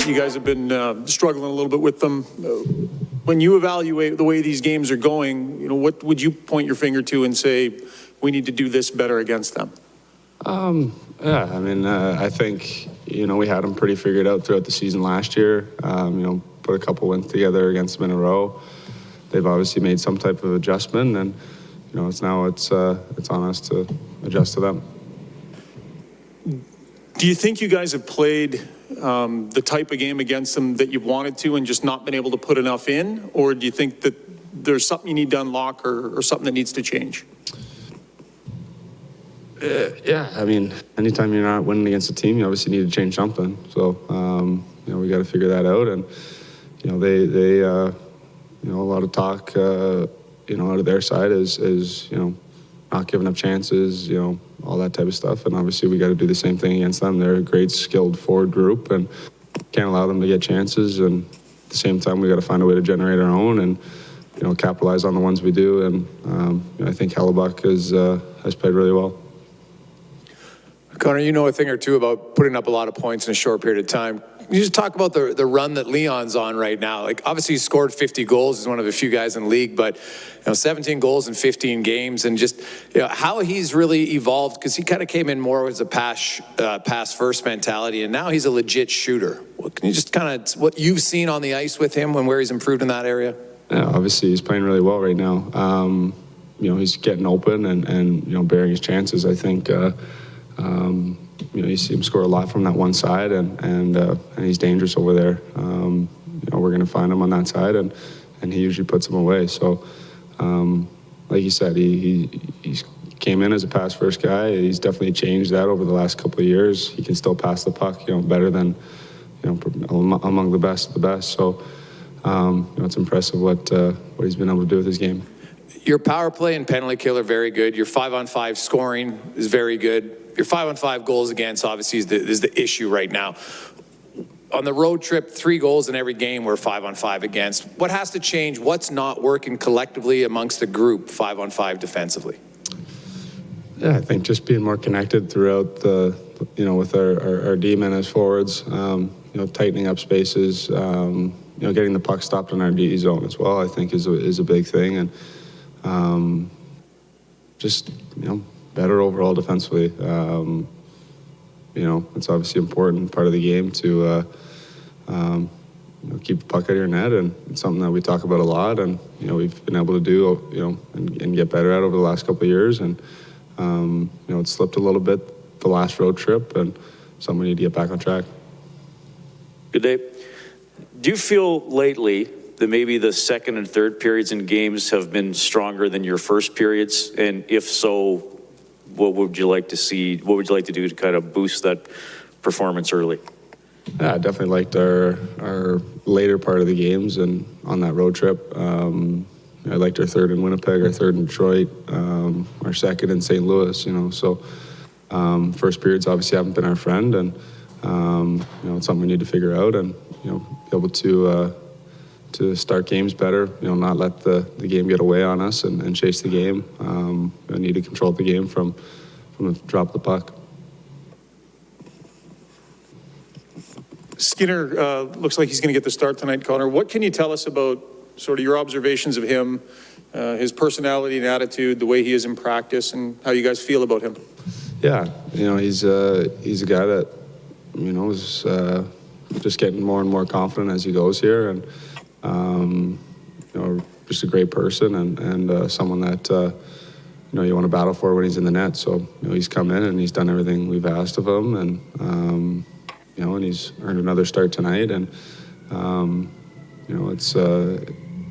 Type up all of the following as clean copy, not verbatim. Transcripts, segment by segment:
You guys have been struggling a little bit with them. When you evaluate the way these games are going, what would you point your finger to and say, we need to do this better against them? Yeah, I mean, I think, we had them pretty figured out throughout the season last year. Put a couple wins together against them in a row. They've obviously made some type of adjustment, and, it's on us to adjust to them. Do you think you guys have played the type of game against them that you wanted to and just not been able to put enough in? Or do you think that there's something you need to unlock or something that needs to change? Yeah, I mean, anytime you're not winning against a team, you obviously need to change something. So, we got to figure that out. And, they a lot of talk, out of their side is not giving up chances, all that type of stuff. And obviously we got to do the same thing against them. They're a great, skilled forward group and can't allow them to get chances. And at the same time, we got to find a way to generate our own and, capitalize on the ones we do. And I think Hellebuck has played really well. Connor, you know a thing or two about putting up a lot of points in a short period of time. Can you just talk about the run that Leon's on right now? Like, obviously, he scored 50 goals. He's one of the few guys in the league, but 17 goals in 15 games, and just how he's really evolved, because he kind of came in more as a pass first mentality, and now he's a legit shooter. Can you just kind of what you've seen on the ice with him and where he's improved in that area? Yeah, obviously he's playing really well right now. He's getting open and bearing his chances. I think. You see him score a lot from that one side, and he's dangerous over there. We're going to find him on that side, and he usually puts them away. So, like you said, he came in as a pass-first guy. He's definitely changed that over the last couple of years. He can still pass the puck, better than, among the best of the best. So, it's impressive what he's been able to do with his game. Your power play and penalty kill are very good. Your 5-on-5 scoring is very good. Your 5-on-5 goals against, obviously, is the issue right now. On the road trip, 3 goals in every game were 5-on-5 against. What has to change? What's not working collectively amongst the group 5-on-5 defensively? Yeah, I think just being more connected throughout the, with our D-men as forwards, tightening up spaces, getting the puck stopped in our D zone as well, I think is a big thing. And just, better overall defensively. It's obviously important part of the game to keep the puck out of your net, and it's something that we talk about a lot, and we've been able to do and get better at over the last couple of years. And it slipped a little bit the last road trip, and something we need to get back on track. Good day. Do you feel lately that maybe the second and third periods in games have been stronger than your first periods? And if so, what would you like to see? What would you like to do to kind of boost that performance early? Yeah, I definitely liked our later part of the games and on that road trip. I liked our third in Winnipeg, our third in Detroit, our second in St. Louis, So first periods obviously haven't been our friend, and it's something we need to figure out and be able to start games better, not let the game get away on us and chase the game. I need to control the game from the drop of the puck. Skinner looks like he's going to get the start tonight, Connor. What can you tell us about sort of your observations of him, his personality and attitude, the way he is in practice, and how you guys feel about him? Yeah, he's a guy that, is just getting more and more confident as he goes here, and just a great person and someone that you want to battle for when he's in the net. So he's come in and he's done everything we've asked of him, and and he's earned another start tonight, and it's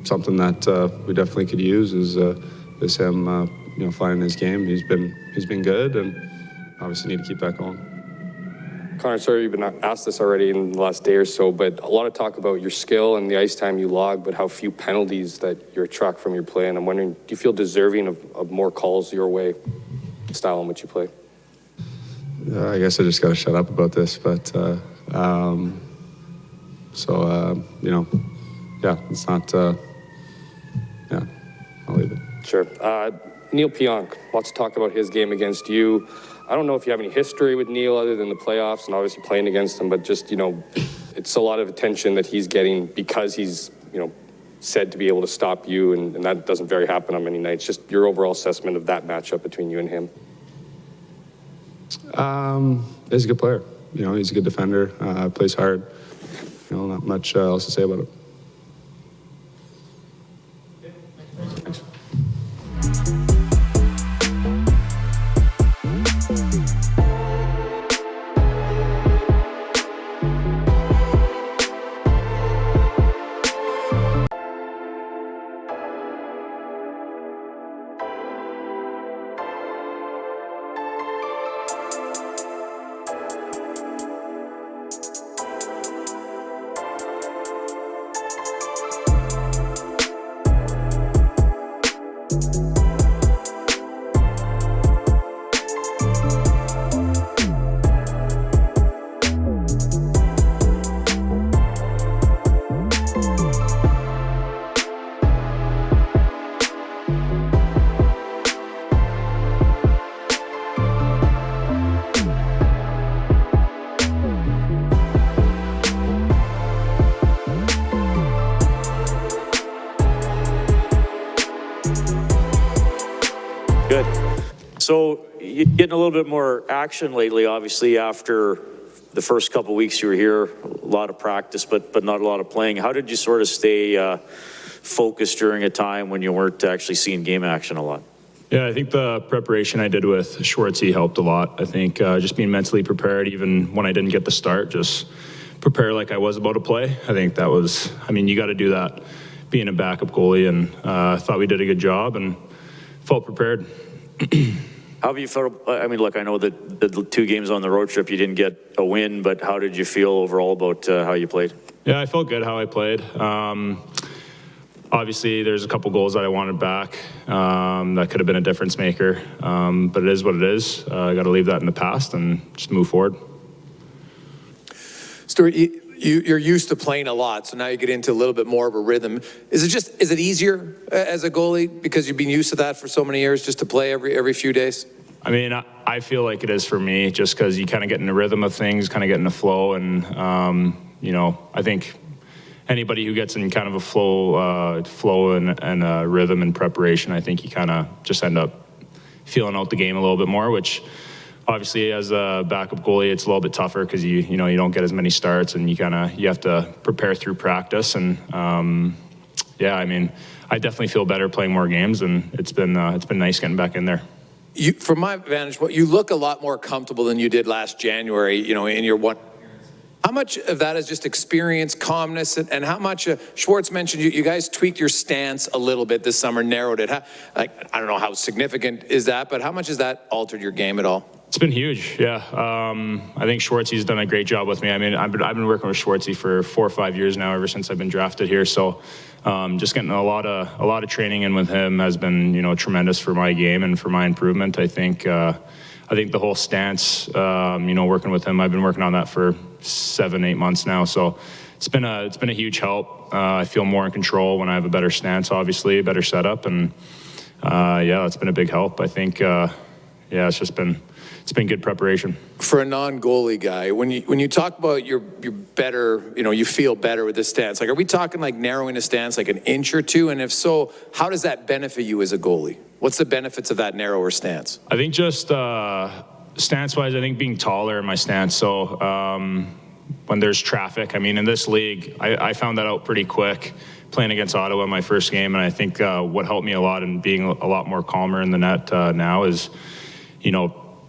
something that we definitely could use is him finding his game. He's been good, and obviously need to keep that going. Connor, sorry you've been asked this already in the last day or so, but a lot of talk about your skill and the ice time you log, but how few penalties that you attract from your play. And I'm wondering, do you feel deserving of more calls your way, the style in which you play? I guess I just got to shut up about this, but yeah, it's not, yeah, I'll leave it. Sure. Neil Pionk, lots of talk about his game against you. I don't know if you have any history with Neil other than the playoffs and obviously playing against him, but just, it's a lot of attention that he's getting because he's, said to be able to stop you, and that doesn't very happen on many nights. Just your overall assessment of that matchup between you and him. He's a good player. He's a good defender, plays hard. Not much else to say about it. Good. So you're getting a little bit more action lately, obviously, after the first couple of weeks you were here, a lot of practice, but not a lot of playing. How did you sort of stay focused during a time when you weren't actually seeing game action a lot? Yeah, I think the preparation I did with Schwartzy helped a lot. I think just being mentally prepared, even when I didn't get the start, just prepare like I was about to play. I think that was, you got to do that being a backup goalie, and I thought we did a good job and felt prepared. How have you felt? Look, I know that the 2 games on the road trip, you didn't get a win, but how did you feel overall about how you played? Yeah, I felt good how I played. Obviously, there's a couple goals that I wanted back that could have been a difference maker, but it is what it is. I got to leave that in the past and just move forward. Stuart, you're used to playing a lot, so now you get into a little bit more of a rhythm. Is it easier as a goalie because you've been used to that for so many years, just to play every few days? I feel like it is for me, just because you kind of get in the rhythm of things, kind of get in the flow, and I think anybody who gets in kind of a flow and a rhythm and preparation, I think you kind of just end up feeling out the game a little bit more, which obviously as a backup goalie, it's a little bit tougher because you don't get as many starts, and you have to prepare through practice. And I definitely feel better playing more games, and it's been nice getting back in there. From my vantage point, you look a lot more comfortable than you did last January, in your one. How much of that is just experience, calmness, and how much, Schwartz mentioned you guys tweaked your stance a little bit this summer, narrowed it. I don't know how significant is that, but how much has that altered your game at all? It's been huge, yeah. I think Schwartzy's done a great job with me. I've been working with Schwartzy for 4 or 5 years now, ever since I've been drafted here. So just getting a lot of training in with him has been, tremendous for my game and for my improvement. I think the whole stance, working with him, I've been working on that for 7-8 months now. So it's been a huge help. I feel more in control when I have a better stance, obviously, a better setup, and it's been a big help. I think it's been good preparation. For a non-goalie guy, when you talk about you're better, you feel better with this stance, are we talking like narrowing a stance like an inch or two? And if so, how does that benefit you as a goalie? What's the benefits of that narrower stance? I think just stance-wise, I think being taller in my stance. So when there's traffic, in this league, I found that out pretty quick playing against Ottawa my first game. And I think what helped me a lot in being a lot more calmer in the net now is,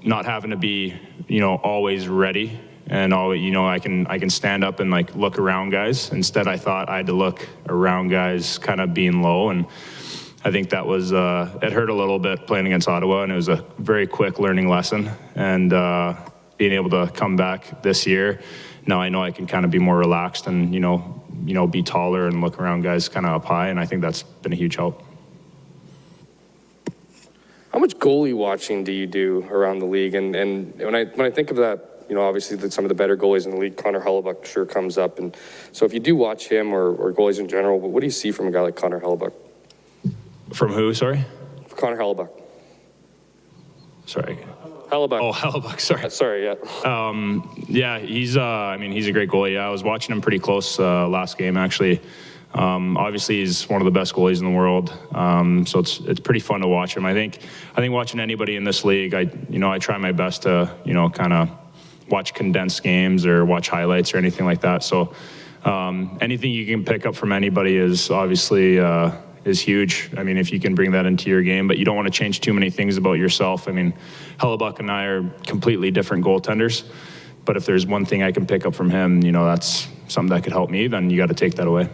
not having to be, always ready, and I can stand up and look around guys. Instead, I thought I had to look around guys kind of being low, and I think that was, it hurt a little bit playing against Ottawa, and it was a very quick learning lesson. And being able to come back this year, now I know I can kind of be more relaxed and, be taller and look around guys kind of up high, and I think that's been a huge help. How much goalie watching do you do around the league? And when I think of that, obviously some of the better goalies in the league, Connor Hellebuyck sure comes up. And so if you do watch him or goalies in general, what do you see from a guy like Connor Hellebuyck? From who, sorry? Connor Hellebuyck. Sorry. Hellebuck. Oh, Hellebuck, sorry. Sorry, yeah. Yeah, he's a great goalie. Yeah, I was watching him pretty close last game, actually. Obviously, he's one of the best goalies in the world. So it's pretty fun to watch him. I think watching anybody in this league, I try my best to, kind of watch condensed games or watch highlights or anything like that. So anything you can pick up from anybody is obviously is huge. I mean, if you can bring that into your game, but you don't want to change too many things about yourself. I mean, Hellebuck and I are completely different goaltenders, but if there's one thing I can pick up from him, that's something that could help me, then you got to take that away.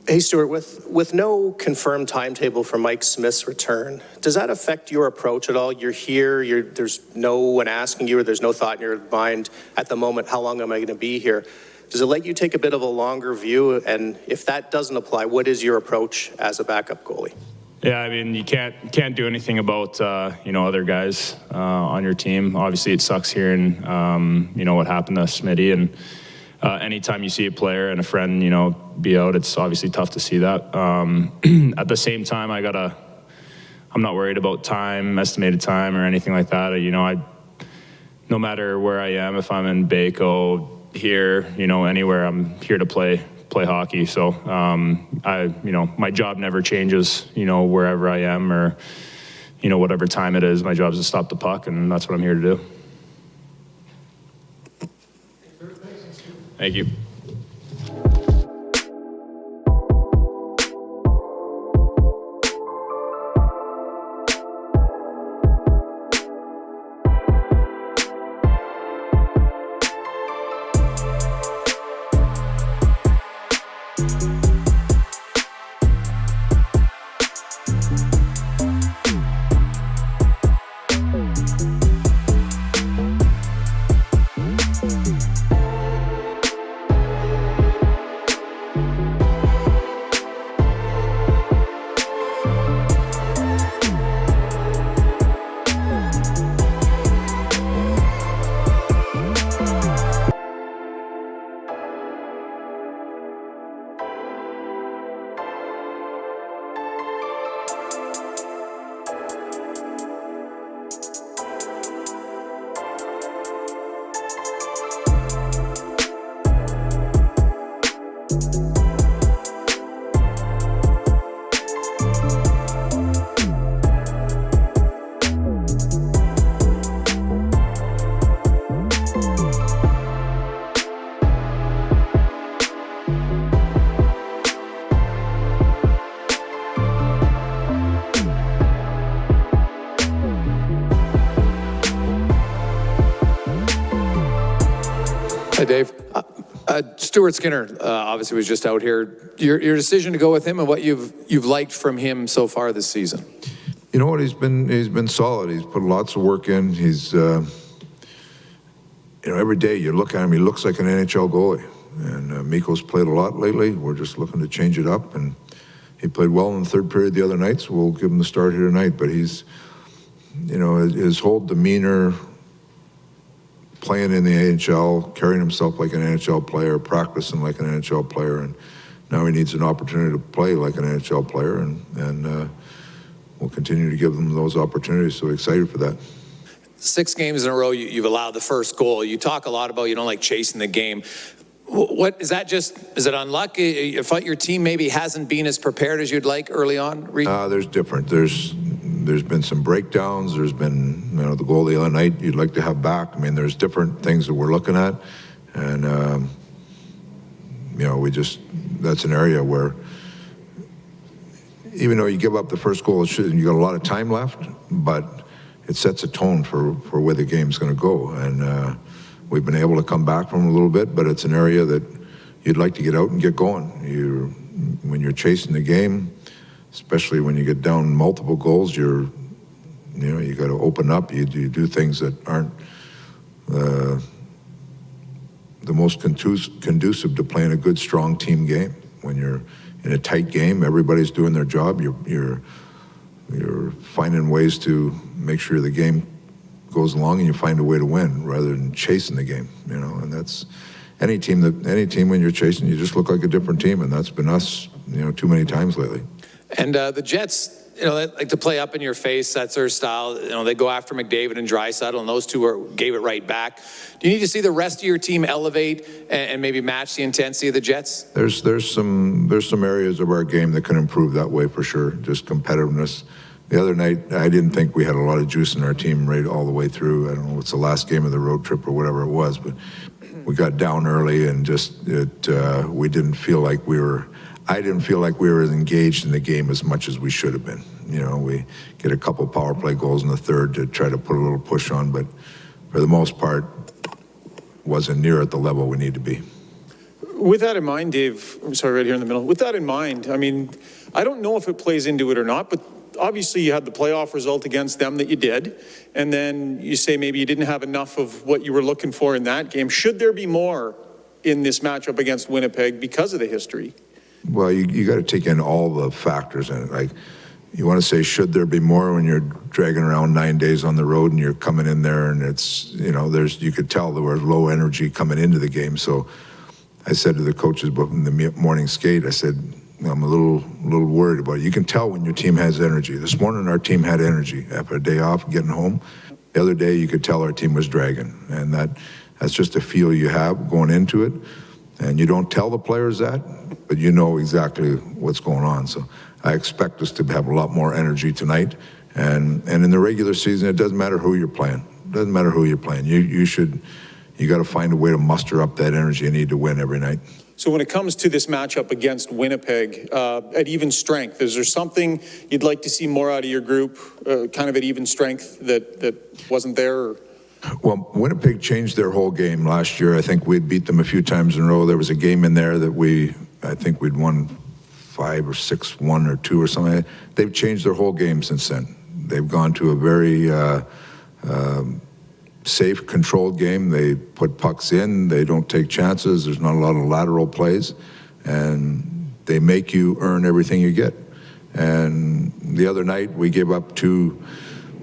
Hey, Stuart, with no confirmed timetable for Mike Smith's return, does that affect your approach at all? You're here, there's no one asking you, or there's no thought in your mind at the moment, how long am I going to be here? Does it let you take a bit of a longer view? And if that doesn't apply, what is your approach as a backup goalie? Yeah, I mean, you can't do anything about other guys on your team. Obviously, it sucks hearing what happened to Smitty, and anytime you see a player and a friend be out, it's obviously tough to see that. At the same time, I'm not worried about estimated time or anything like that. No matter where I am, if I'm in Baco, here, anywhere, I'm here to play hockey. So my job never changes, wherever I am or, whatever time it is. My job is to stop the puck, and that's what I'm here to do. Thank you. Hi, Dave. Stuart Skinner obviously was just out here. Your decision to go with him and what you've liked from him so far this season. You know what? He's been solid. He's put lots of work in. He's every day you look at him, he looks like an NHL goalie. And Mikko's played a lot lately. We're just looking to change it up. And he played well in the third period the other night, so we'll give him the start here tonight. But he's, his whole demeanor, playing in the NHL, carrying himself like an NHL player, practicing like an NHL player, and now he needs an opportunity to play like an NHL player, and we'll continue to give him those opportunities. So excited for that. 6 games in a row, you've allowed the first goal. You talk a lot about you don't like chasing the game. What is that? Is it unlucky? You thought your team maybe hasn't been as prepared as you'd like early on? There's different. There's been some breakdowns. There's been, the goal the other night you'd like to have back. I mean, there's different things that we're looking at. And, that's an area where even though you give up the first goal, you got a lot of time left, but it sets a tone for where the game's going to go. And we've been able to come back from it a little bit, but it's an area that you'd like to get out and get going. When you're chasing the game, especially when you get down multiple goals, you got to open up. You do things that aren't the most conducive to playing a good, strong team game. When you're in a tight game, everybody's doing their job. You're finding ways to make sure the game goes along, and you find a way to win rather than chasing the game. And any team when you're chasing, you just look like a different team, and that's been us, too many times lately. And the Jets, they like to play up in your face. That's their style. They go after McDavid and Draisaitl, and those two gave it right back. Do you need to see the rest of your team elevate and maybe match the intensity of the Jets? There's some areas of our game that can improve that way for sure. Just competitiveness. The other night, I didn't think we had a lot of juice in our team right all the way through. I don't know, it's the last game of the road trip or whatever it was, but we got down early and we didn't feel like I didn't feel like we were engaged in the game as much as we should have been. We get a couple power play goals in the third to try to put a little push on, but for the most part, wasn't near at the level we need to be. With that in mind, Dave, I'm sorry, right here in the middle. With that in mind, I mean, I don't know if it plays into it or not, but obviously you had the playoff result against them that you did, and then you say maybe you didn't have enough of what you were looking for in that game. Should there be more in this matchup against Winnipeg because of the history? Well, you got to take in all the factors in it. Like, you want to say, should there be more when you're dragging around 9 days on the road and you're coming in there and it's, you could tell there was low energy coming into the game. So I said to the coaches in the morning skate, I said, I'm a little worried about it. You can tell when your team has energy. This morning our team had energy after a day off, getting home. The other day you could tell our team was dragging, and that's just a feel you have going into it. And you don't tell the players that, but you know exactly what's going on. So I expect us to have a lot more energy tonight. And in the regular season, it doesn't matter who you're playing. It doesn't matter who you're playing. You got to find a way to muster up that energy you need to win every night. So when it comes to this matchup against Winnipeg, at even strength, is there something you'd like to see more out of your group, kind of at even strength that wasn't there? Or? Well, Winnipeg changed their whole game last year. I think we'd beat them a few times in a row. There was a game in there that I think we'd won 5 or 6-1 or 2 or something. They've changed their whole game since then. They've gone to a very safe, controlled game. They put pucks in. They don't take chances. There's not a lot of lateral plays. And they make you earn everything you get. And the other night, we gave up 2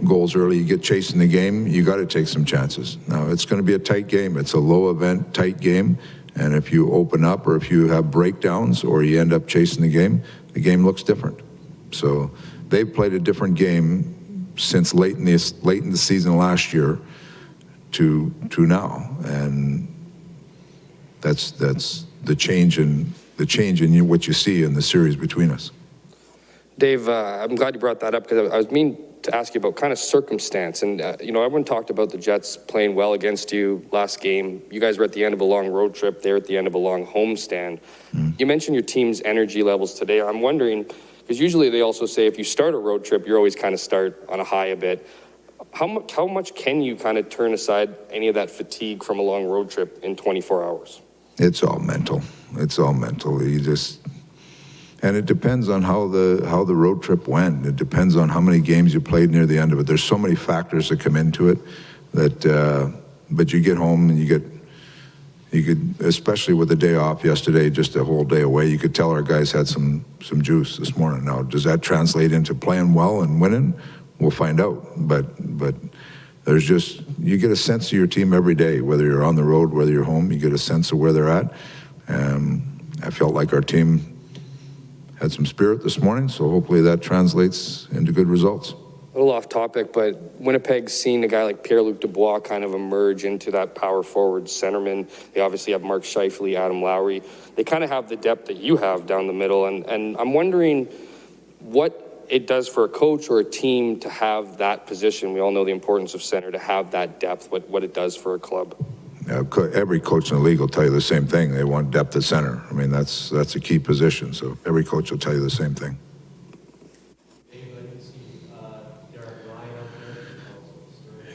goals early. You get chasing the game, you got to take some chances. Now, it's going to be a tight game. It's a low event, tight game. And if you open up or if you have breakdowns or you end up chasing the game looks different. So they've played a different game since late in the season last year to now. And that's the change in what you see in the series between us. Dave, I'm glad you brought that up because I was meaning to ask you about kind of circumstance. And, everyone talked about the Jets playing well against you last game. You guys were at the end of a long road trip. They're at the end of a long homestand. You mentioned your team's energy levels today. I'm wondering, because usually they also say if you start a road trip, you're always kind of start on a high a bit. How much can you kind of turn aside any of that fatigue from a long road trip in 24 hours? It's all mental. It's all mental. And it depends on how the road trip went. It depends on how many games you played near the end of it. There's so many factors that come into it that, but you get home and you could, especially with the day off yesterday, just a whole day away, you could tell our guys had some juice this morning. Now, does that translate into playing well and winning? We'll find out. But there's you get a sense of your team every day, whether you're on the road, whether you're home, you get a sense of where they're at. I felt like our team had some spirit this morning, so hopefully that translates into good results. A little off topic, but Winnipeg's seen a guy like Pierre-Luc Dubois kind of emerge into that power forward centerman. They obviously have Mark Scheifele, Adam Lowry. They kind of have the depth that you have down the middle, and I'm wondering what it does for a coach or a team to have that position. We all know the importance of center, to have that depth, what it does for a club. Every coach in the league will tell you the same thing. They want depth at center. I mean, that's a key position. So every coach will tell you the same thing.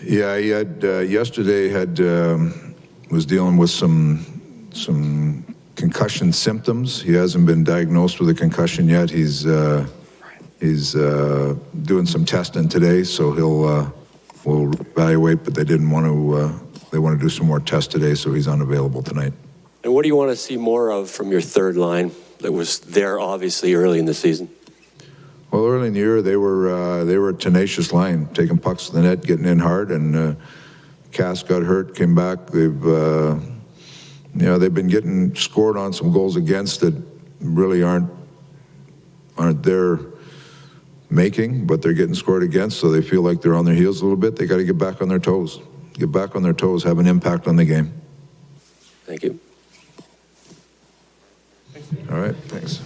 Yeah, he had yesterday was dealing with some concussion symptoms. He hasn't been diagnosed with a concussion yet. He's doing some testing today, so we'll evaluate. But they didn't want to. They want to do some more tests today, so he's unavailable tonight. And what do you want to see more of from your third line that was there obviously early in the season? Well, early in the year, they were a tenacious line, taking pucks to the net, getting in hard, and Cass got hurt, came back. They've you know, they've been getting scored on some goals against that really aren't their making, but they're getting scored against, so they feel like they're on their heels a little bit. They got to get back on their toes. Get back on their toes, have an impact on the game. Thank you. All right, thanks.